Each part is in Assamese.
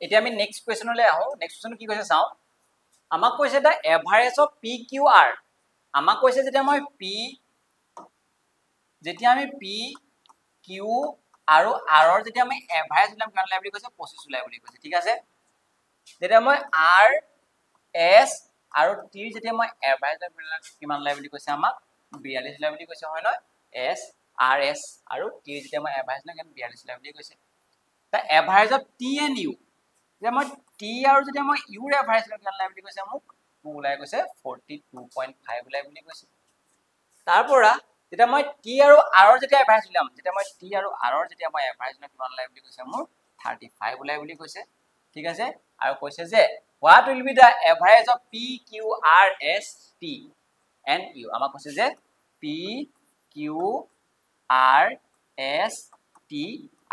এতিয়া আমি নেক্সট কোৱেশ্যনলৈ আহো নেক্সট কোৱেশ্যন কি কৈছে চাও আমাক কৈছে the average of P Q R আমাক কৈছে যেতিয়া আমি পি কিউ আৰু আৰৰ যেতিয়া আমি এভাৰেজ উলিয়াম কিমান ওলাই বুলি কৈছে 25 ওলাই বুলি কৈছে ঠিক আছে যেতিয়া মই আৰ এস আৰু টিৰ যেতিয়া মই এভাৰেজ কিমান ওলাই বুলি কৈছে আমাক 42 ওলাই বুলি কৈছে হয় নহয় এস আৰ এস আৰু টিৰ যেতিয়া মই এভাৰেজ লম 42 ওলাই বুলি কৈছে the average of T and U যেতিয়া মই টি আৰু যেতিয়া মই ইউৰ এভাৰেজ লম কিমান ওলাই বুলি কৈছে মোক ওলাই কৈছে 42.5 ওলাই বুলি কৈছে তাৰপৰা যেতিয়া মই টি আৰু আৰৰ যেতিয়া এভাৰেজ উলিয়াম যেতিয়া মই টি আৰু আৰৰ যেতিয়া মই এভাৰেজ লম কিমান ওলাই বুলি কৈছে মোৰ 35 ওলাই বুলি কৈছে ঠিক আছে আৰু কৈছে যে what will be the average of p q r s t and u আমাক কৈছে যে p q r s t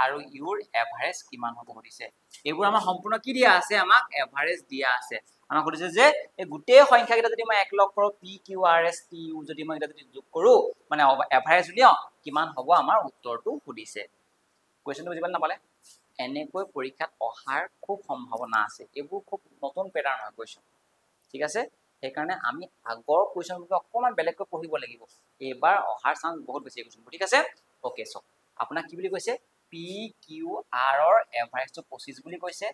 আৰু ইউৰ এভাৰেজ কিমান হ'ব সুধিছে এইবোৰ আমাৰ সম্পূৰ্ণ কি দিয়া আছে আমাক এভাৰেজ দিয়া আছে আমাক সুধিছে যে এই গোটেই সংখ্যা কেইটা যদি মই এক লগ কৰো p q r s t u যদি মই এটা যদি যোগ কৰো মানে এভাৰেজ উলিয়াও কিমান হ'ব আমাৰ উত্তৰটো সুধিছে কোৱেশ্চনটো বুজি পালে নাপালে এনেকৈ পৰীক্ষাত অহাৰ খুব সম্ভাৱনা আছে এইবোৰ খুব নতুন প্যাটাৰ্ন হয় কোৱেশ্চন ঠিক আছে সেইকাৰণে আমি আগৰ কোৱেশ্চনবোৰ অকমান বেলেগকৈ পঢ়িব লাগিব এবাৰ অহাৰ চান্স বহুত বেছি কোৱেশ্চন ঠিক আছে ওকে সো আপোনাক কি বুলি কৈছে p q r ৰ এভাৰেজটো 25 বুলি কৈছে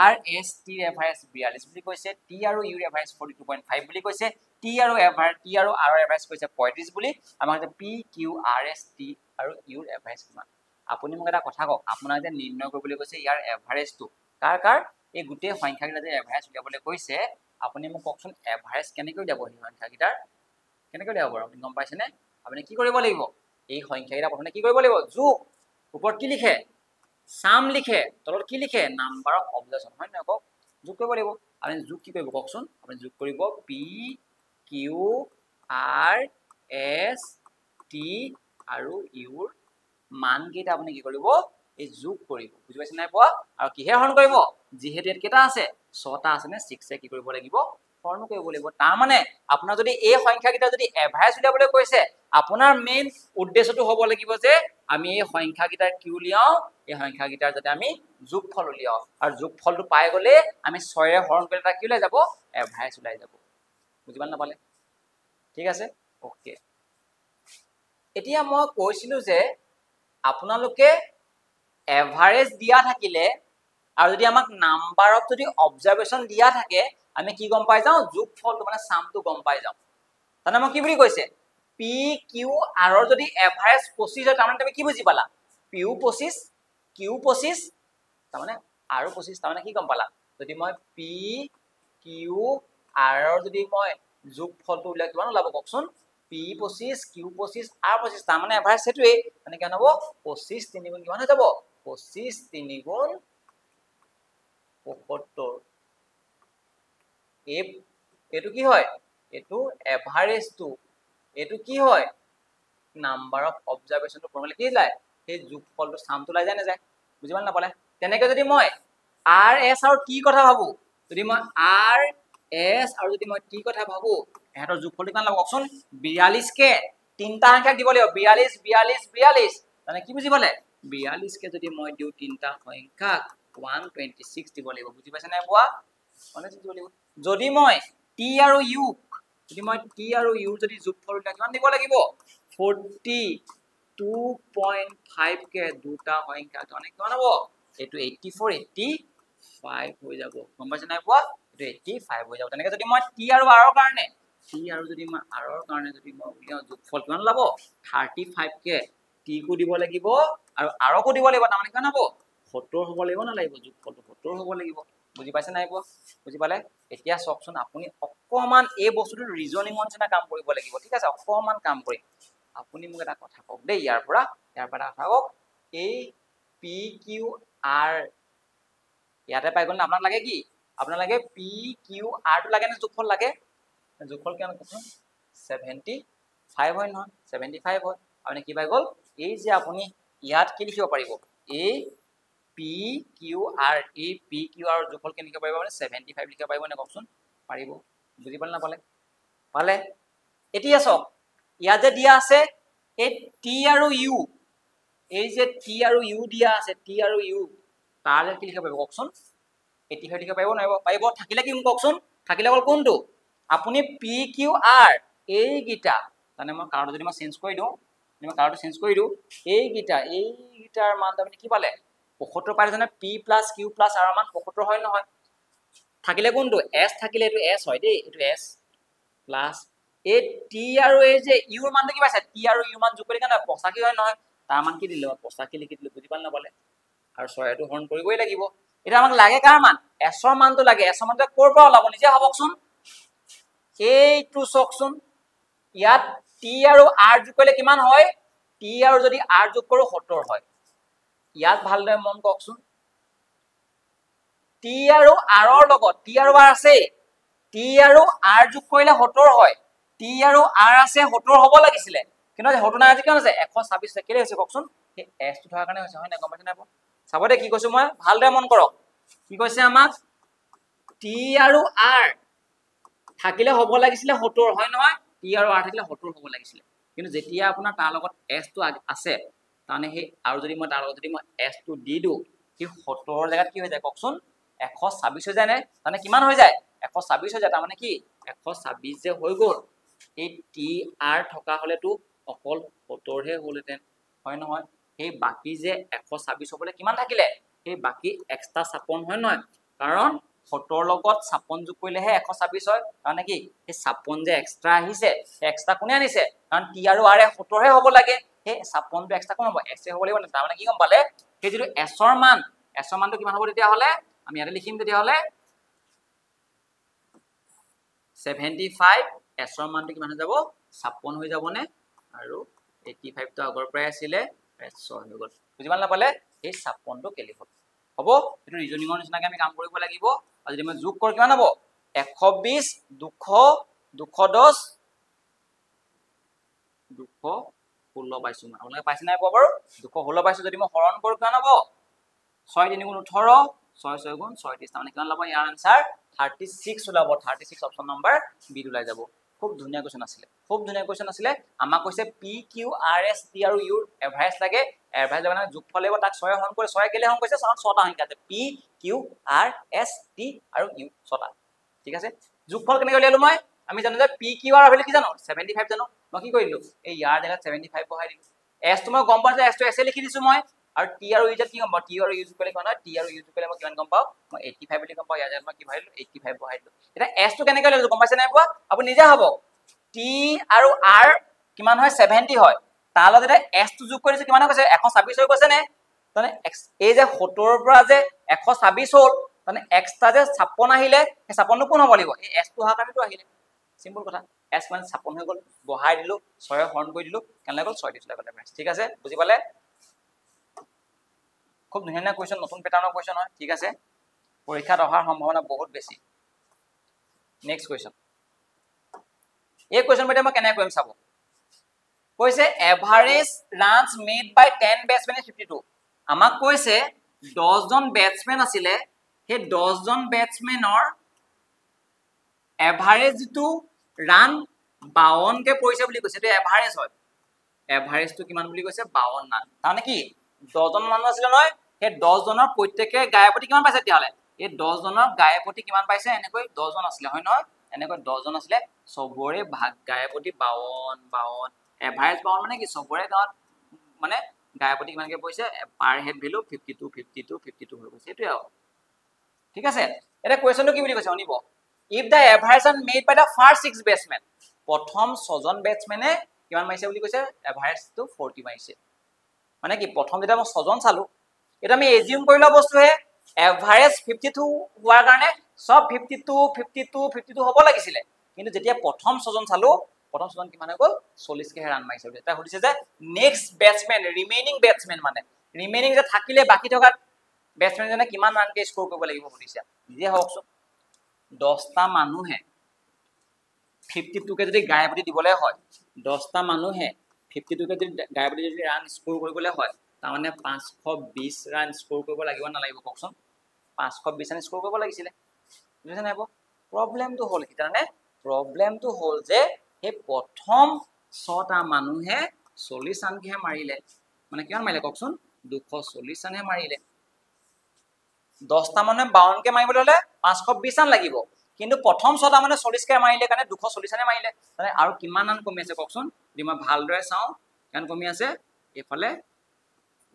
r s t ৰ এভাৰেজ 42 বুলি কৈছে t আৰু u ৰ এভাৰেজ 42.5 বুলি কৈছে t আৰু r ৰ এভাৰেজ কৈছে 35 বুলি আমাক p q r s t আৰু u ৰ এভাৰেজ কিমান আপুনি মোক এটা কথা কওক আপোনাক যে নিৰ্ণয় কৰিবলৈ কৈছে ইয়াৰ এভাৰেজটো কাৰ এই গোটেই সংখ্যাকেইটা যে এভাৰেজ উলিয়াবলৈ কৈছে আপুনি মোক কওকচোন এভাৰেজ কেনেকৈ উলিয়াব এই সংখ্যাকেইটাৰ কেনেকৈ উলিয়াব বাৰু আপুনি গম পাইছেনে আপুনি কি কৰিব লাগিব এই সংখ্যাকেইটা প্ৰথমে কি কৰিব লাগিব যোগ ওপৰত কি লিখে সাম লিখে তলত কি লিখে নাম্বাৰ অফ অবজেকশন হয় নহয় কওক যোগ কৰিব লাগিব আপুনি যোগ কি কৰিব কওকচোন আপুনি যোগ কৰিব p q r s t আৰু u মান কেইটা আপুনি কি কৰিব এই যোগ কৰিব বুজি পাইছে নাই পোৱা আৰু কিহে হৰণ কৰিব যিহেতু ইয়াত কেইটা আছে 6টা আছে নে 6 এ কি কৰিব লাগিব হৰণ কৰিব লাগিব তাৰ মানে আপোনাৰ যদি এই সংখ্যা কেইটা যদি এভাৰেজ উলিয়াবলৈ কৈছে আপোনাৰ মেইন উদ্দেশ্যটো হ'ব লাগিব যে আমি এই সংখ্যা কেইটাৰ কি উলিয়াও এই সংখ্যা কেইটাৰ যাতে আমি যোগফল উলিয়াও আৰু যোগফলটো পাই গলে আমি 6 এ হৰণ কৰিলে কি ওলাই যাব এভাৰেজ ওলাই যাব বুজি পালে নাপালে ঠিক আছে ওকে এতিয়া মই কৈছিলো যে আপোনালোকে এভাৰেজ দিয়া থাকিলে আৰু যদি আমাক নাম্বাৰ অফ যদি অবজাৰভেশন দিয়া থাকে আমি কি গম পাই যাও যোগফলটো মানে সামটো গম পাই যাও তানে মই কি বুলি কৈছে p q r ৰ যদি এভাৰেজ 25 হয় তাৰমানে তুমি কি বুজি পালা p 25 q 25 তাৰমানে r 25 তাৰমানে কি গম পালা যদি মই p q r ৰ যদি মই যোগফলটো উলিয়াই কিমান ওলাব কওকচোন p 25 q 25 r 25 তাৰমানে এভাৰেজ সেটোৱে মানে কেন হ'ব 25 3 গুণ কিমান হৈ যাব 25 3 গুণ 75 এটো কি হয় এটো এভাৰেজটো এটো কি হয় নাম্বাৰ অফ অবজাৰভেশনটো ফৰ্মুলা কি যায় সেই যোগফলটো সামটো লাই যায় না যায় বুজি পালে নাপালে তেনেকৈ যদি মই r s আৰু t কথা ভাবো যদি মই r s আৰু যদি মই t কথা ভাবো এহতৰ যোগফলটো কিমান লাগিব কওকচোন 42 কে তিনটা সংখ্যা দিব লাগিব 42 42 42 মানে কি বুজি পালে 42 কে যদি মই দিও তিনটা সংখ্যা 126 দিব লাগিব বুজি পাইছে নাই পোৱা 126 দিব লাগিব যদি মই t আৰু u যদি মই t আৰু u যদি যোগফল উলিয়াও কিমান দিব লাগিব 42.5 কে দুটা সংখ্যা অনেক কিমান হ'ব এটো 84 85 হৈ যাব গম পাইছে নাই পোৱা এটো 85 হৈ যাব তেনেকৈ যদি মই t আৰু r ৰ কাৰণে t আৰু যদি মই r ৰ কাৰণে যদি মই উলিয়াও যোগফল কিমান ওলাব 35 কে t কো দিব লাগিব আৰু r কো দিব লাগিব তাৰমানে কিমান হ'ব 70 হ'ব লাগিব না লাগিব যোগফলটো 70 হ'ব লাগিব বুজি পাইছে নাই পোৱা বুজি পালে এতিয়া সবচোন আপুনি অকমান এই বস্তুটো ৰিজনিংৰ নিচিনা কাম কৰিব লাগিব ঠিক আছে অকমান কাম কৰি আপুনি মোক এটা কথা কওক দেই ইয়াৰ পৰা কথা কওক এই p q r ইয়াতে পাই গ'ল না আপোনাক লাগে কি আপোনাক লাগে p q r টো লাগে না যোগফল কিমান কওকচোন 75 হয় নহয় 75 হয় আপুনি কি পাই গ'ল এই যে আপুনি ইয়াত কি লিখিব পাৰিব এই p q r এই p q r যোগফল কেনেকৈ পাৰিব মানে 75 লিখিব পাৰিব নে কওকচোন পাৰিব বুজি পালে না পালে এতিয়া সব ইয়াত যে দিয়া আছে এই t আৰু u এই যে t আৰু u দিয়া আছে t আৰু u তালে কি লিখিব পাৰিব কওকচোন 85 লিখিব পাৰিব নোৱাৰিব পাৰিব থাকিলে কি কওকচোন থাকিলে অকল কোনটো আপুনি পি কিউ আৰ এইগিটা মানে মই কাৰ্ডটো যদি মই চেঞ্জ কৰি দিওঁ মই কাৰ্ডটো চেঞ্জ কৰি দিওঁ এইগিটাৰ মান আপুনি কি পালে 75 পালে জানে P plus Q plus R মান 75 হয় নহয় থাকিলে কোনটো এছ থাকিলে এইটো এছ হয় দেই এইটো এছ প্লাছ এই টি আৰু এই যে ইউৰ মানটো কি পাইছে টি আৰু ইউ মান যোগ কৰি কেনে 85 হয় নহয় তাৰ মান কি দিলে 85 লিখি দিলে বুজি পালে নাপালে আৰু 6 টো হৰণ কৰিবই লাগিব এটা আমাক লাগে কাৰ মান এছৰ মানটো লাগে এছৰ মানটো ক'ৰ পৰা ওলাব নিজে ভাবকচোন এইটো চকচোন ইয়াত টি আৰু আৰ যোগ কৰিলে কিমান হয় টি আৰু যদি আৰ যোগ কৰো 70 হয় ইয়াত ভালদৰে মন কৰকচোন টি আৰু আৰৰ লগত টি আৰু আৰ আছে টি আৰু আৰ যোগ কৰিলে 70 হয় টি আৰু আৰ আছে 70 হ'ব লাগিছিলে কিন্তু 70 নাই আজি কিমান আছে 126 কেলে হৈছে কওকচোন এই এছ টো থকাৰ কাৰণে হৈছে হয় না গম পাইছে নাই চাব দে কি কৈছো মই ভালদৰে মন কৰক কি কৈছে আমাক টি আৰু আৰ থাকিলে হ'ব লাগিছিলে 70 হয় নহয় টি আৰু আৰ থাকিলে 70 হ'ব লাগিছিলে কিন্তু যেতিয়া আপোনাৰ তাৰ লগত এছ টো আছে তানে সেই আৰু যদি মই তাৰ লগত যদি মই এছ টো দি দিও কি 70 ৰ জায়গাত কি হৈ যায় কওকচোন 126 হৈ যায় নে মানে কিমান হৈ যায় 126 হৈ যায় তাৰ মানে কি 126 যে হৈ গ'ল এই টি আৰ থকা হলেতো অকল 70 হে হ'লহেতেন হয় নহয় সেই বাকি যে 126 হ'বলে কিমান থাকিলে সেই বাকি এক্সট্ৰা 56 হয় নহয় কাৰণ 70 লগত 56 যোগ কৰিলেহে 126 হয় মানে কি এই 56 যে এক্সট্ৰা আহিছে এক্সট্ৰা কোনে আনিছে কাৰণ টি আৰু আৰ 70 হে হ'ব লাগে সেই 56 টো এক্সট্ৰা কোন হ'ব এছ হ'ব লাগিব তাৰ মানে কি গম পালে সেই যেটো এছৰ মানটো কিমান হ'ব তেতিয়া হলে আমি ইয়াতে লিখিম তেতিয়া হলে 75 এছৰ মানটো কিমান হৈ যাব 56 হৈ যাব নে আৰু 85 টো আগৰ পৰাই আছিল 6 হৈ গ'ল বুজি পালে নাপালে এই 56 টো কেলি হ'ল হ'ব এটো ৰিজনিংৰ নিচিনাকৈ আমি কাম কৰিব লাগিব আৰু যদি মই যোগ কৰো কিমান হ'ব 120 200 210 216 পাইছো আপোনালোকে পাইছে নাই পোৱা বাৰু 216 পাইছো যদি মই হৰণ কৰো কিমান হ'ব 6 3 গুণ 18 6 6 গুণ 36 মানে কিমান ল'ব ইয়াৰ আনসাৰ 36 ওলাব 36 অপচন নম্বৰ বি ওলাই যাব খুব ধুনীয়া কোৱেশ্চন আছিলে আমাক কৈছে P Q R S T আৰু ইউৰ এভাৰেজ লাগে এভাৰেজ মানে যোগফল লাগিব তাক 6 হৰণ কৰে 6 কেলে হৰণ কৰিছে কাৰণ 6টা সংখ্যা আছে P Q R S T আৰু ইউ 6টা ঠিক আছে যোগফল কেনেকৈ উলিয়ালো মই আমি জানো যে পি কিউ আৰ ভ্যালু কি জানো 75 জানো মই কি কৰিলো এই ইয়াৰ জায়গাত 75 বহাই দিলো এছ তো মই গম পাওঁ যে এছ তো এছে লিখি দিছো মই আৰু টি আৰু ইউ কি গম পাওঁ টি আৰু ইউ যোগ কৰিলে কিমান হয় টি আৰু ইউ যোগ কৰিলে মই কিমান গম পাওঁ মই 85 বুলি গম পাওঁ ইয়াৰ জায়গাত মই কি ভৰাইলো 85 বহাই দিলো এটা এছ তো কেনেকৈ উলিয়ালো গম পাইছে নাই পোৱা আপুনি নিজে হ'ব টি আৰু আৰ কিমান হয় 70 হয় তাৰ লগত এটা এছ টো যোগ কৰিছে কিমান হৈছে 126 হৈ গৈছে নে মানে এই যে 70 ৰ পৰা যে 126 হ'ল মানে এক্সট্ৰা যে 56 আহিলে সেই 56 কোন হ'ব লাগিব এই এছ টো অহা কাৰণেটো আহিলে সিম্পল কথা এছ মানে 56 হৈ গ'ল বহাই দিলো 6 হৰণ কৰি দিলো কেনে গ'ল 6 দিছিলে গ'লে ঠিক আছে বুজি পালে খুব ধুনীয়া কোৱেশ্চন নতুন প্যাটাৰ্নৰ কোৱেশ্চন হয় ঠিক আছে পৰীক্ষাত অহাৰ সম্ভাৱনা বহুত বেছি নেক্সট কোৱেশ্চন এই কোৱেশ্চন মই কেনে কৰিম চাব কৈছে এভাৰেজ ৰানছ মেড বাই 10 বেটসমেন 52 আমাক কৈছে 10 জন বেটসমেন আছিলে সেই 10 জন বেটসমেনৰ এভাৰেজ যেটো ৰান 52 কে পৰিছে বুলি কৈছে এটো এভাৰেজ হয় এভাৰেজটো কিমান বুলি কৈছে 52 ৰান মানে কি 10 জন মানুহ আছিল নহয় সেই 10 জনৰ প্ৰত্যেককে গায়পতি কিমান পাইছে তেতিয়ালে এই 10 জনৰ গায়পতি কিমান পাইছে এনেকৈ 10 জন আছিল হয় নহয় এনেকৈ 10 জন আছিল সবৰে ভাগ গায়পতি 52 এভাৰেজ 52 মানে কি সবৰে গাঁত মানে গায়পতি কিমানকে পইছে পাৰ হেড ভ্যালু 52 52 52 হৈ গৈছে এটোই আৰু ঠিক আছে এটা কোৱেশ্চনটো কি বুলি কৈছে শুনিব if the average run made by the first 6 batsmen প্ৰথম 6 জন বেটসম্যানে কিমান মাৰিছে বুলি কৈছে এভাৰেজটো 40 মাৰিছে মানে কি প্ৰথম যেটা মই 6 জন চালো এটা আমি এজিউম কৰিলা বস্তু হে এভাৰেজ 52 হোৱাৰ কাৰণে সব 52 52 52 হ'ব লাগিছিল কিন্তু যেতিয়া প্ৰথম 6 জন চালো প্ৰথম 6 জন কিমান হৈ গ'ল 40 কে ৰান মাৰিছে এটা সুধিছে যে নেক্সট বেটসম্যান ৰিমেইনিং বেটসম্যান মানে ৰিমেইনিং যে থাকিলে বাকি থকা বেটসম্যান জনে কিমান ৰান কে স্কোৰ কৰিব লাগিব সুধিছে নিজে হওকচোন 10টা মানুহে 52 কে যদি গায়পতি দিবলে হয় 10টা মানুহে 52 কে যদি গায়পতি যদি ৰান স্কোৰ কৰিবলৈ হয় তাৰ মানে 520 ৰান স্কোৰ কৰিব লাগিব না লাগিব কওকচোন 520 ৰান স্কোৰ কৰিব লাগিছিল বুজিছে নাই প্ৰবলেমটো হ'ল কি জানে প্ৰবলেমটো হ'ল যে এই প্ৰথম 6টা মানুহে 40 ৰান কে মাৰিলে মানে কিমান মাৰিলে কওকচোন 240 ৰানহে মাৰিলে 10টা মানুহে 52 কে মাৰিবলৈ হলে 520 ৰান লাগিব কিন্তু প্ৰথম 6টা মানুহে 40 কে মাৰিলে কাৰণে 240 ৰানে মাৰিলে মানে আৰু কিমান ৰান কমি আছে কওকচোন যদি মই ভালদৰে চাওঁ কিমান কমি আছে এফালে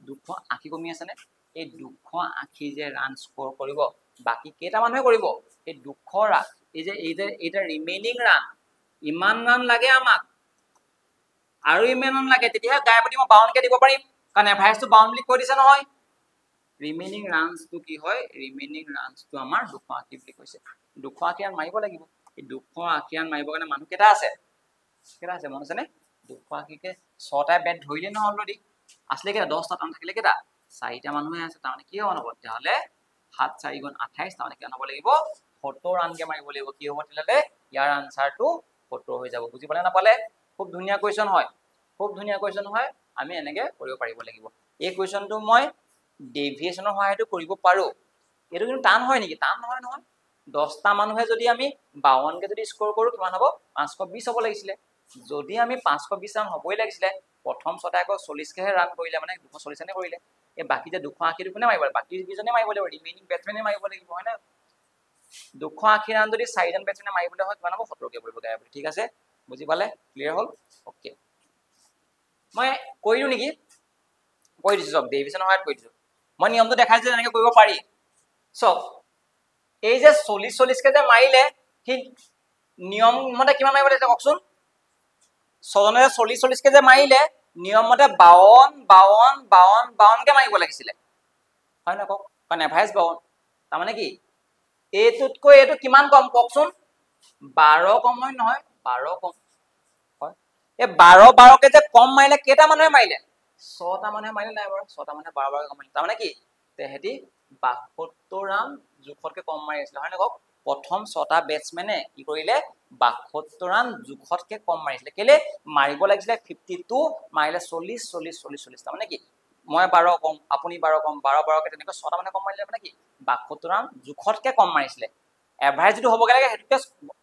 280 কমি আছে নে এই 280 যে ৰান স্কোৰ কৰিব বাকি কেইটা মানুহে কৰিব এই 200 ৰান এই যে ৰিমেইনিং ৰান ইমান ৰান লাগে আমাক আৰু ইমান ৰান লাগে তেতিয়া গায়পতি মই 52 কে দিব পাৰিম কাৰণ এভাৰেজটো 52 বুলি কৈ দিছে নহয় ৰিমেইনিং ৰানছটো কি হয় ৰিমেইনিং ৰানছটো আমাৰ 280 বুলি কৈছে 280 ৰান মাৰিব লাগিব এই 280 ৰান মাৰিবৰ কাৰণে মানুহ কেইটা আছে মন আছে নে 280 কে 6টা বেট ধৰিলে ন অলৰেডি আসলে কেইটা 10টা টান থাকিলে কেইটা 4টা মানুহে আছে তাৰমানে কি হ'ব তেতিয়াহ'লে 7 4 গুণ 28 তাৰমানে কিমান হ'ব লাগিব 70 ৰান কে মাৰিব লাগিব কি হ'ব তেতিয়াহ'লে ইয়াৰ আনসাৰটো 70 হৈ যাব বুজি পালে নাপালে খুব ধুনীয়া কোৱেশ্চন হয় আমি এনেকে কৰিব পাৰিব লাগিব এই কোৱেশ্চনটো মই ডেভিয়েশনৰ সহায়টো কৰিব পাৰো এটো কিন্তু টান হয় নেকি টান নহয় 10টা মানুহে যদি আমি 52 কে যদি স্কোৰ কৰো কিমান হ'ব 520 হ'ব লাগিছিলে যদি আমি 520 ৰান হ'বই লাগিছিলে প্ৰথম 6টা আকৌ 40 কেহে ৰান কৰিলে মানে 240 ৰানে কৰিলে এই বাকি যে 280 টো কোনে মাৰিব বাকি কিজনে মাৰিব লাগিব ৰিমেইনিং বেটসম্যানে মাৰিব লাগিব হয় না 280 ৰান যদি 4জন বেটসম্যানে মাৰিবলৈ হয় কিমান হ'ব 70 কে পৰিব গায় ঠিক আছে বুজি পালে ক্লিয়াৰ হ'ল ওকে মই কৈলো নেকি কৈ দিছো সব ডেভিয়েশনৰ সহায়ত কৈ দিছো মই নিয়মটো দেখাই যে এনেকৈ কৰিব পাৰি সব এই যে 40 কে যে মাৰিলে ঠিক নিয়ম মতে কিমান মাৰিব লাগে কওকচোন 6জনে 40 কে যে মাৰিলে নিয়ম মতে 52 কে মাৰিব লাগিছিলে হয় না কক কাৰণ এভাৰেজ 52 তাৰ মানে কি এইটোতকৈ এইটো কিমান কম কওকচোন 12 কম হয় নহয় 12 কম হয় এই 12 কে যে কম মাৰিলে কেইটা মানুহে মাৰিলে 6টা মানুহে মাৰিলে নাই বাৰু 6টা মানুহে 12 কে কম মাৰিলে তাৰ মানে কি তেহেতি 72 ৰান জোখতকে কম মাৰি আছিল হয় না কক প্ৰথম 6টা বেটসম্যানে কি কৰিলে 72 ৰান জোখতকে কম মাৰিছিলে কেলে মাৰিব লাগিছিলে 52 মাৰিলে 40 তাৰ মানে কি মই 12 কম আপুনি 12 কম 12 কে তেনেকৈ 6টা মানুহে কম মাৰিলে মানে কি 72 ৰান জোখতকে কম মাৰিছিলে এভাৰেজ যেটো হ'ব লাগে হেতুকে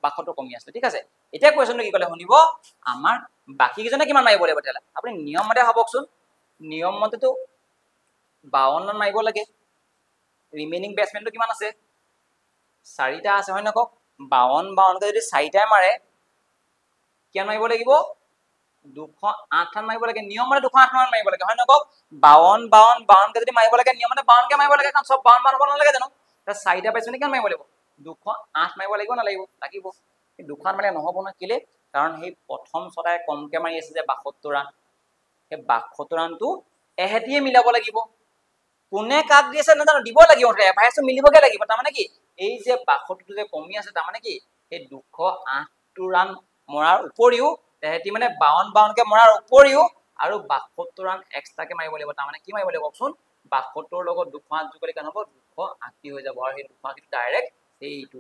72 কমি আছে ঠিক আছে এতিয়া কোৱেশ্চনটো কি কলে শুনিব আমাৰ বাকি কিজনে কিমান মাৰিব লাগিব তেলা আপুনি নিয়ম মতে ভাবকচোন নিয়ম মতেটো 52 ৰান মাৰিব লাগে ৰিমেইনিং বেটসম্যানটো কিমান আছে 4টা আছে হয় না কক 52 কে যদি 4টাই মাৰে কিমান মাৰিব লাগিব 208 ৰান মাৰিব লাগে নিয়ম মতে 208 ৰান মাৰিব লাগে হয় না কক 52 কে যদি মাৰিব লাগে নিয়ম মতে 52 কে মাৰিব লাগে কাৰণ সব 52 হ'ব নালাগে জানো তা 4টা বেটসম্যানে কিমান মাৰিব লাগিব 208 মাৰিব লাগিব না লাগিব 208 মাৰিলে নহব না কেলে কাৰণ সেই প্ৰথম 6টাই কমকে মাৰি আছে যে 72 ৰান সেই 72 ৰানটো এহেতিয়ে মিলাব লাগিব কোনে কাট দিছে নাজানো দিব লাগিব এভাৰেজটো মিলিবগে লাগিব তাৰ মানে কি এই যে 72 যে কমি আছে তাৰ মানে কি এই 208 ৰান মৰাৰ উপৰিও তেহেতি মানে 52 কে মৰাৰ উপৰিও আৰু 72 ৰান এক্সট্ৰাকে মাৰিব লাগিব তাৰ মানে কি মাৰিব লাগিব কওকচোন 72 লগত 208 যোগ কৰিলে কেনে হ'ব 280 হৈ যাব আৰু সেই 280 ডাইৰেক্ট এইটো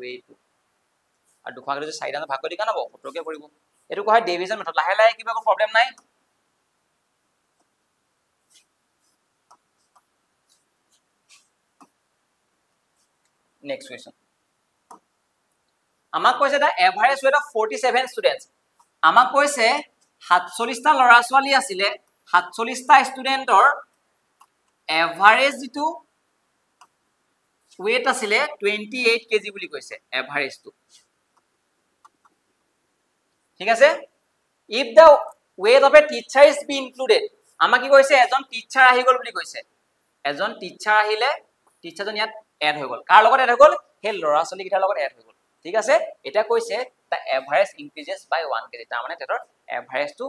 আৰু 280 যদি 4টা ভাগ কৰি কেনে হ'ব 70 কে পৰিব এটো কোৱা হয় ডিভিজন মেথড লাহে লাহে কিবা প্ৰবলেম নাই Next question. আমাক কৈছে the average weight of 47 students. আমাক কৈছে 47টা লৰা ছোৱালী আছিলে 47টা ষ্টুডেন্টৰ এভাৰেজ যেটো weight আছিলে 28 kg বুলি কৈছে এভাৰেজটো ঠিক আছে if the weight of a teacher is be included আমাক কি কৈছে এজন টিচাৰ আহি গল বুলি কৈছে এজন টিচাৰ আহিলে টিচাৰজন ইয়াত এড হৈ গল কাৰ লগত এড হৈ গল হে লৰা ছোৱালী কিটাৰ লগত এড হৈ গল ঠিক আছে এটা কৈছে the average increases by 1 kg তাৰ মানে তেতৰ এভাৰেজটো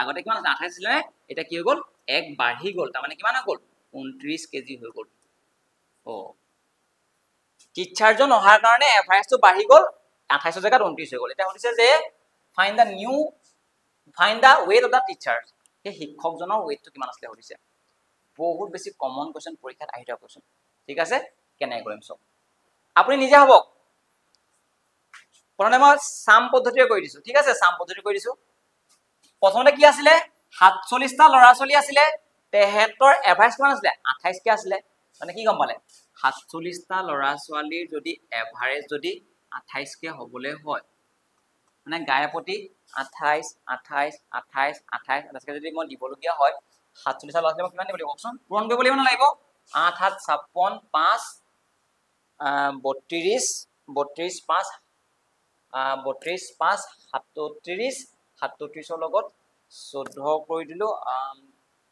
আগতে কিমান আছে 28 ছিল নে এটা কি হৈ গল এক বাঢ়ি গল তাৰ মানে কিমান হৈ গল 29 kg হৈ গল ও টিচাৰজন অহাৰ কাৰণে এভাৰেজটো বাঢ়ি গল 28 জায়গাত 29 হৈ গল এটা হৈছে যে find the weight of the teacher হে শিক্ষকজনৰ ওয়েটটো কিমান আছিল হৈছে বহুত বেছি কমন কোৱেশ্চন পৰীক্ষাত আহি থকা কোৱেশ্চন ঠিক আছে কেনে কৰিম সব আপুনি নিজে হ'ব প্ৰথমে মই সাম পদ্ধতিৰে কৰি দিছো ঠিক আছে সাম পদ্ধতি কৰি দিছো প্ৰথমতে কি আছিলে 47টা লৰা ছোৱালী আছিলে তেহেতৰ এভাৰেজ কিমান আছিলে 28 কে আছিলে মানে কি গম পালে 47টা লৰা ছোৱালীৰ যদি এভাৰেজ যদি 28 কে হ'বলে হয় মানে গায়পতি 28 28 28 28 আজকে যদি মই দিবলগীয়া হয় 47টা লৰা ছোৱালী কিমান দিব লাগিব কওকচোন পূৰণ কৰিব লাগিব না লাগিব 8 7 56 5 32 32 5 32 5 37 37 লগত 14 কৰি দিলো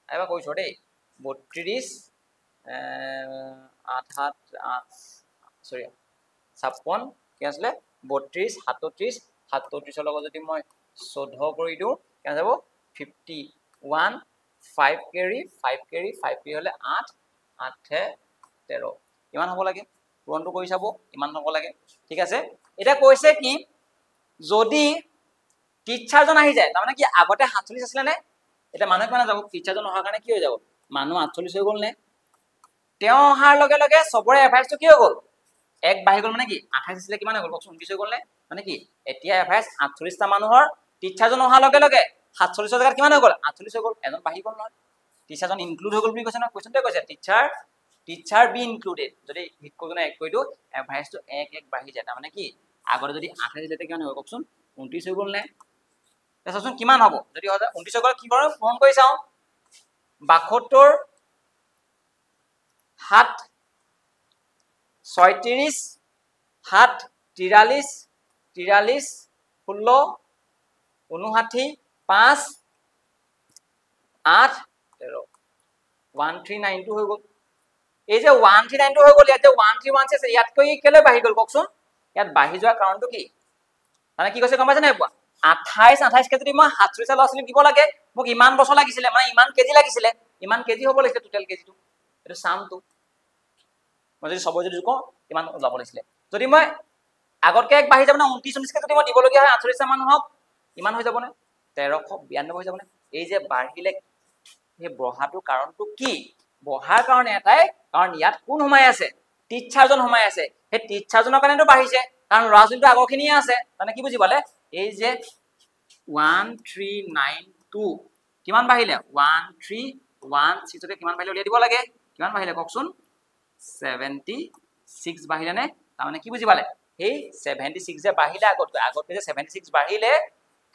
এবাৰ কৈছো দেই 32 8 7 8 সৰি 56 কি আছিলে 32 37 37 লগত যদি মই 14 কৰি দিও কেনে যাব 51 5 carry 5 carry 5 carry হলে 8 8 13 কিমান হ'ব লাগে পূৰণটো কৰি চাব ইমান হ'ব লাগে ঠিক আছে এটা কৈছে কি যদি টিচাৰজন আহি যায় তাৰমানে কি আগতে 47 আছিল নে এটা মানুহ কিমান যাব টিচাৰজন অহাৰ কাৰণে কি হৈ যাব মানুহ 48 হৈ গ'ল নে তেওঁ অহাৰ লগে লগে সবৰে এভাৰেজটো কি হৈ গ'ল এক বাঢ়ি গ'ল মানে কি 28 আছিল কিমান হৈ গ'ল কওকচোন 29 হৈ গ'ল নে মানে কি এতিয়া এভাৰেজ 48 টা মানুহৰ টিচাৰজন অহাৰ লগে লগে 47 জেগাত কিমান হৈ গ'ল 48 হৈ গ'ল এজন বাঢ়ি গ'ল নহয় টিচাৰজন ইনক্লুড হৈ গ'ল বুলি কৈছে না কোৱেশ্চনতে কৈছে টিচাৰ বি ইনক্লুডেড যদি হিট কৰিনে এক কৰি দিও এভাৰেজটো 1 1 বাঢ়ি যায় তাৰমানে কি আগতে যদি 28 দিলে কিমান হৈ কওকচোন 29 হৈ গ'ল নে চাওকচোন কিমান হ'ব যদি 29 হৈ গ'ল কি কৰোঁ ফোন কৰি চাও 72 7 36 7 43 43 16 59 5 8 13 1392 হৈ গ'ল এই যে 1392 হৈ গ'ল ইয়াতে 131 আছে ইয়াত কৈ কেলে বাঢ়ি গ'ল কওকচোন ইয়াত বাঢ়ি যোৱা কাৰণটো কি মানে কি কৈছে গম পাইছে নাই পোৱা 28 কে যদি মই 47 টা লছলি দিব লাগে মোক ইমান বছৰ লাগিছিলে মানে ইমান কেজি লাগিছিলে ইমান কেজি হ'ব লাগিছিল টোটাল কেজিটো এটো সামটো মই যদি সবই যদি কও ইমান যাব লাগিছিলে যদি মই আগতকে এক বাঢ়ি যাব না 29 29 কে যদি মই দিব লগিয়া হয় 48 টা মানুহক ইমান হৈ যাব না 1392 হৈ যাব না এই যে বাঢ়িলে এই বঢ়াটো কাৰণটো কি বঢ়াৰ কাৰণে এটাই কাৰণ ইয়াত কোন সোমাই আছে টিচাৰজন সোমাই আছে সেই টিচাৰজনৰ কাৰণেটো বাঢ়িছে কাৰণ ৰাজুলটো আগৰখিনিয়ে আছে মানে কি বুজি পালে এই যে 1392 কিমান বাঢ়িলে 1316 তে কিমান বাঢ়িলে উলিয়াই দিব লাগে কিমান বাঢ়িলে কওকচোন 76 বাঢ়িলে নে তাৰমানে কি বুজি পালে এই 76 যে বাঢ়িলে আগতকৈ যে 76 বাঢ়িলে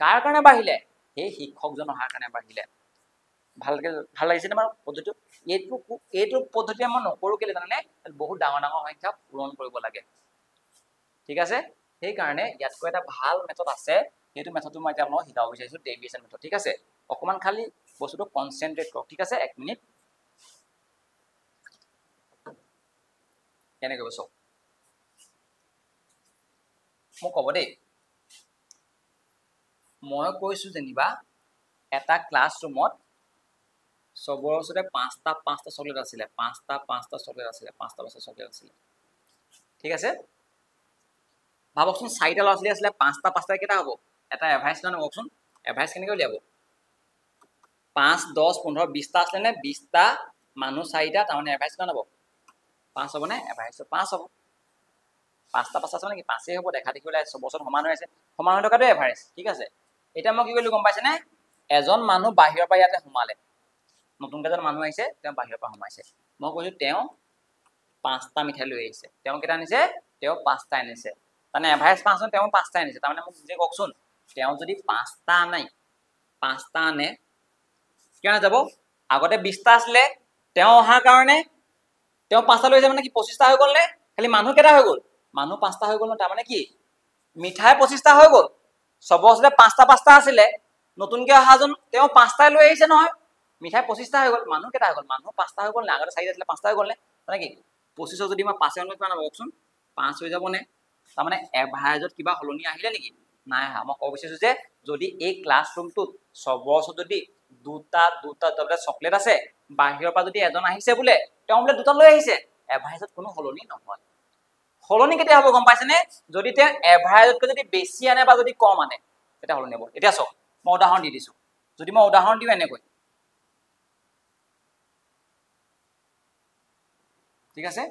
কাৰ কাৰণে বাঢ়িলে এই শিক্ষকজন অহাৰ কাৰণে বাঢ়িলে ভাল লাগিছে তোমাৰ পদ্ধতিটো এইটো পদ্ধতি মই নকৰো কেলে জানে বহুত ডাঙৰ ডাঙৰ সংখ্যা পূৰণ কৰিব লাগে ঠিক আছে সেই কাৰণে ইয়াতকৈ এটা ভাল মেথড আছে এইটো মেথডটো মই এতিয়া আপোনাক শিকাব বিচাৰিছো ডেভিয়েশন মেথড ঠিক আছে অকমান খালি বস্তুটো কনসেন্ট্ৰেট কৰক ঠিক আছে 1 মিনিট কেনে কৰিব মোক ক'ব দেই মই কৈছো যেনিবা এটা ক্লাছৰুমত সবৰ ওচৰতে 5টা চকলেট আছিলে 5টা চকলেট আছিলে 5টা চকলেট আছিলে ঠিক আছে ভাবকচোন 4টা ল'ৰা ছোৱালী আছিলে 5টা কেটা হ'ব এটা এভাৰেজ না নকচোন এভাৰেজ কেনেকৈ উলিয়াব 5 10 15 20টা আছে নে 20টা মানুহ 4টা তাৰমানে এভাৰেজ কিমান হ'ব 5 হ'ব নে এভাৰেজ 5 হ'ব 5টা আছে মানে কি 5 হ'ব দেখা দেখি ওলাই বছৰ সমান হৈ আছে সমান হৈ থকাটো এভাৰেজ ঠিক আছে এটা মই কি কৰিলো গম পাইছে নে এজন মানুহ বাহিৰৰ পৰা ইয়াতে সোমালে নতুন কেজন মানুহ আহিছে তেওঁ বাহিৰৰ পৰা সোমাইছে মই কৈছো তেওঁ 5টা মিঠাই লৈ আহিছে তেওঁ কেটা আনিছে তেওঁ 5টা আনিছে মানে এভাৰেজ 5 তেওঁ 5টা আনিছে তাৰমানে মোক যে কওকচোন তেওঁ যদি 5টা নাই 5টা আনে কিমান যাব আগতে 20টা আছিলে তেওঁ অহাৰ কাৰণে তেওঁ 5টা লৈ যায় মানে কি 25টা হৈ গ'ল নে খালি মানুহ কেটা হৈ গ'ল মানুহ 5টা হৈ গ'ল ন তাৰমানে কি মিঠাই 25টা হৈ গ'ল সবসলে 5টা আছিলে নতুনকে অহাজন তেওঁ 5টা লৈ আহিছে নহয় মিঠাই 25টা হৈ গ'ল মানুহ কেটা হৈ গ'ল মানুহ 5টা হৈ গ'ল না আগতে 4টা আছিলে 5টা হৈ গ'ল নে মানে কি 25 যদি মই 5 আনো কিমান হ'ব কওকচোন 5 হৈ যাব নে তাৰমানে এভাৰেজত কিবা হলনি আহিলে নেকি নাই আহা মই ক'ব বিচাৰিছো যে যদি এই ক্লাছৰুমটোত সবস যদি দুটা চকলেট আছে বাহিৰৰ পৰা যদি এজন আহিছে বোলে তেওঁ বোলে দুটা লৈ আহিছে এভাৰেজত কোনো হলনি নহয় হলনি কেতিয়া হ'ব গম পাইছে নে যদি তেওঁ এভাৰেজতকৈ যদি বেছি আনে বা যদি কম আনে এটা হলনি হ'ব এতিয়া চাওক মই উদাহৰণ দি দিছো যদি মই উদাহৰণ দিও এনেকৈ ঠিক আছে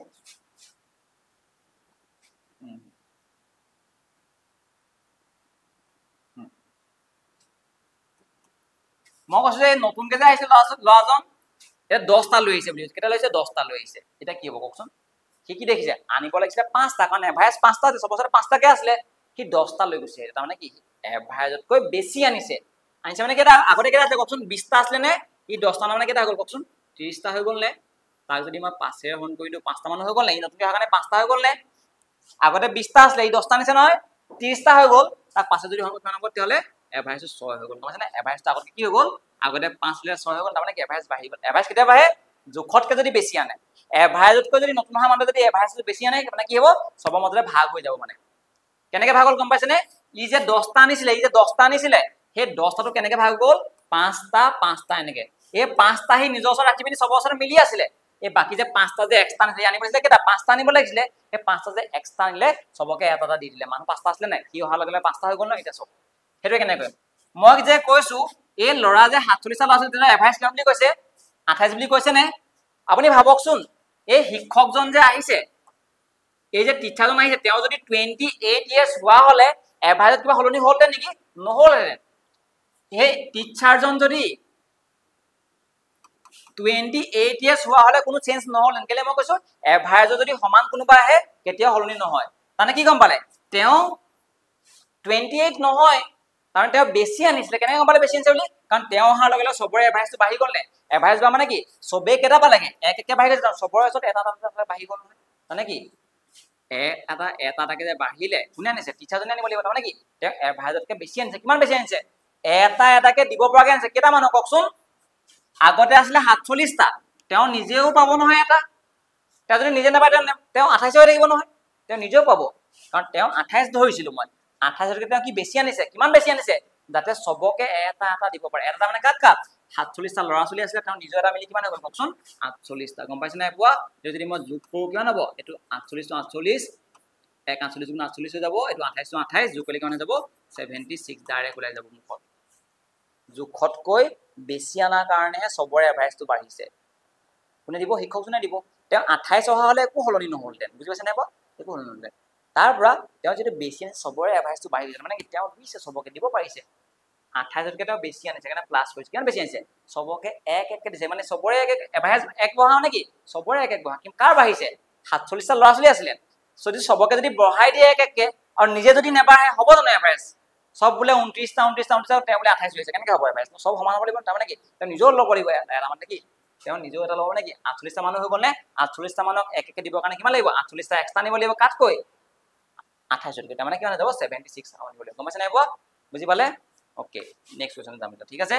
মই কৈছো যে নতুনকে যে আহিছে ল'ৰাজন এটা 10টা লৈ আহিছে বুলি কেটা লৈছে 10টা লৈ আহিছে এটা কি হ'ব কওকচোন কি কি দেখিছে আনিব লাগিছিলে 5টা কাৰণ এভাৰেজ 5টা সবসৰে 5টাকে আছিলে কি 10টা লৈ গৈছে তাৰমানে কি এভাৰেজতকৈ বেছি আনিছে মানে কেটা আগতে কেটা আছে কওকচোন 20টা আছিলে নে ই 10টা মানে কেটা হৈ গ'ল কওকচোন 30টা হৈ গ'ল নে তাক যদি মই 5 এৰে হৰণ কৰিলো 5টা মান হৈ গ'ল নে নতুনকৈ অহাৰ কাৰণে 5টা হৈ গ'ল নে আগতে 20টা আছিলে এই 10টা নিছে নহয় 30টা হৈ গ'ল তাক 5 যদি হৰণ কৰি কিমান হ'ব তেতিয়াহ'লে এভাৰেজটো 6 হৈ গ'ল গম পাইছানে এভাৰেজটো আগতে কি হৈ গ'ল আগতে 5 লে 6 হৈ গ'ল তাৰমানে কি এভাৰেজ বাঢ়ি গ'ল এভাৰেজ কেতিয়া বাঢ়ে জোখতকৈ যদি বেছি আনে এভাৰেজতকৈ যদি নতুন অহা মানুহে যদি এভাৰেজটো বেছি আনে মানে কি হ'ব সবৰ মাজতে ভাগ হৈ যাব মানে কেনেকৈ ভাগ হ'ল গম পাইছেনে ই যে 10টা আনিছিলে সেই 10টাটো কেনেকৈ ভাগ গ'ল 5টা এনেকৈ এই 5টা সি নিজৰ ওচৰত ৰাখি পিনি সবৰ ওচৰত মিলি আছিলে এই বাকি যে 5টা যে এক্সট্ৰা আনিছে আনিব লাগিছিলে কেইটা 5টা আনিব লাগিছিলে সেই 5টা যে এক্সট্ৰা আনিলে সবকে এটা দি দিলে মানুহ 5টা আছিলে নাই সি অহাৰ লগে লগে 5টা হৈ গ'ল ন এতিয়া চব সেইটোৱে কেনেকৈ মই যে কৈছো এই ল'ৰা যে 47টা ল'ৰা ছোৱালী এভাৰেজ কিমান বুলি কৈছে 28 বুলি কৈছে নে আপুনি ভাবকচোন এই শিক্ষকজন যে আহিছে এই যে টিচাৰজন আহিছে তেওঁ যদি 28 ইয়াৰ্স হোৱা হলে এভাৰেজত কিবা হলনি হলতে নেকি নহলহেঁতেন সেই টিচাৰজন যদি 28 ইয়াৰ্স হোৱা হলে কোনো চেঞ্জ নহল কেলে মই কৈছো এভাৰেজত যদি সমান কোনোবা আহে কেতিয়াও হলনি নহয় মানে কি গম পালে তেওঁ 28 নহয় কাৰণ তেওঁ বেছি আনিছিলে কেনেকৈ গম পালে বেছি আনিছে বুলি কাৰণ তেওঁ অহাৰ লগে লগে সবৰে এভাৰেজটো বাঢ়ি গ'ল নে এভাৰেজ বা মানে কি সবে কেইটা পালেগে এক একে বাঢ়ি গৈছে সবৰে ওচৰত এটা বাঢ়ি গ'ল নহয় মানে কি এটাকে যে বাঢ়িলে কোনে আনিছে টিচাৰজনে আনিব লাগিব তাৰমানে কি তেওঁ এভাৰেজতকৈ বেছি আনিছে কিমান বেছি আনিছে এটাকে দিব পৰাকৈ আনিছে কেইটা মানুহ কওকচোন আগতে আছিলে 47টা তেওঁ নিজেও পাব নহয় এটা তেওঁ যদি নিজে নাপায় তেওঁ 28 হৈ থাকিব নহয় তেওঁ নিজেও পাব কাৰণ তেওঁ 28 ধৰিছিলো মই 28তকৈ তেওঁ কি বেছি আনিছে কিমান বেছি আনিছে যাতে সবকে এটা দিব পাৰে এটা মানে কাট 47টা ল'ৰা ছোৱালী আছিলে তেওঁ নিজৰ এটা মিলি কিমান হৈ গ'ল কওকচোন 48টা গম পাইছে নাই পোৱা যদি মই যোগ কৰোঁ কিমান হ'ব এইটো 48 এক 48 গুণ 48 হৈ যাব এইটো 28 যোগ কৰিলে কিমান হৈ যাব 76 ডাইৰেক্ট ওলাই যাব মুখত জোখতকৈ বেছি আনাৰ কাৰণেহে সবৰে এভাৰেজটো বাঢ়িছে কোনে দিব শিক্ষকজনে দিব তেওঁ 28 অহা হলে একো হলনি নহলহেঁতেন বুজি পাইছে নাই একো হলনি নহলহেঁতেন তাৰ পৰা তেওঁ যদি বেছি আনিছে সবৰে এভাৰেজটো বাঢ়ি গৈছে মানে তেওঁ দিছে সবকে দিব পাৰিছে 28তকৈ তেওঁ বেছি আনিছে কাৰণে প্লাছ কৰিছে কিমান বেছি আনিছে সবকে এককে দিছে মানে সবৰে এভাৰেজ এক বঢ়াও নেকি সবৰে এক বঢ়া কিন্তু কাৰ বাঢ়িছে 47টা ল'ৰা ছোৱালী আছিলে যদি সবকে যদি বঢ়াই দিয়ে এককে আৰু নিজে যদি নেবাঢ়ে হ'ব জানো এভাৰেজ সব বোলে 29টা তেওঁ বোলে 28 হৈছে কেনেকৈ হ'ব এভাৰেজ সব সমান হ'ব লাগিব তাৰমানে কি তেওঁ নিজেও ল'ব লাগিব এটা মানে কি তেওঁ নিজেও এটা ল'ব নেকি 48টা মানুহ হৈ গ'ল নে 48টা মানুহক একে দিবৰ কাৰণে কিমান লাগিব 48টা এক্সট্ৰা নিব লাগিব কাটকৈ 28তকৈ তাৰমানে কিমান হৈ যাব 76 আনিব লাগিব গম পাইছে নাই বুজি পালে ওকে নেক্সট কোৱেশ্চন যাম ঠিক আছে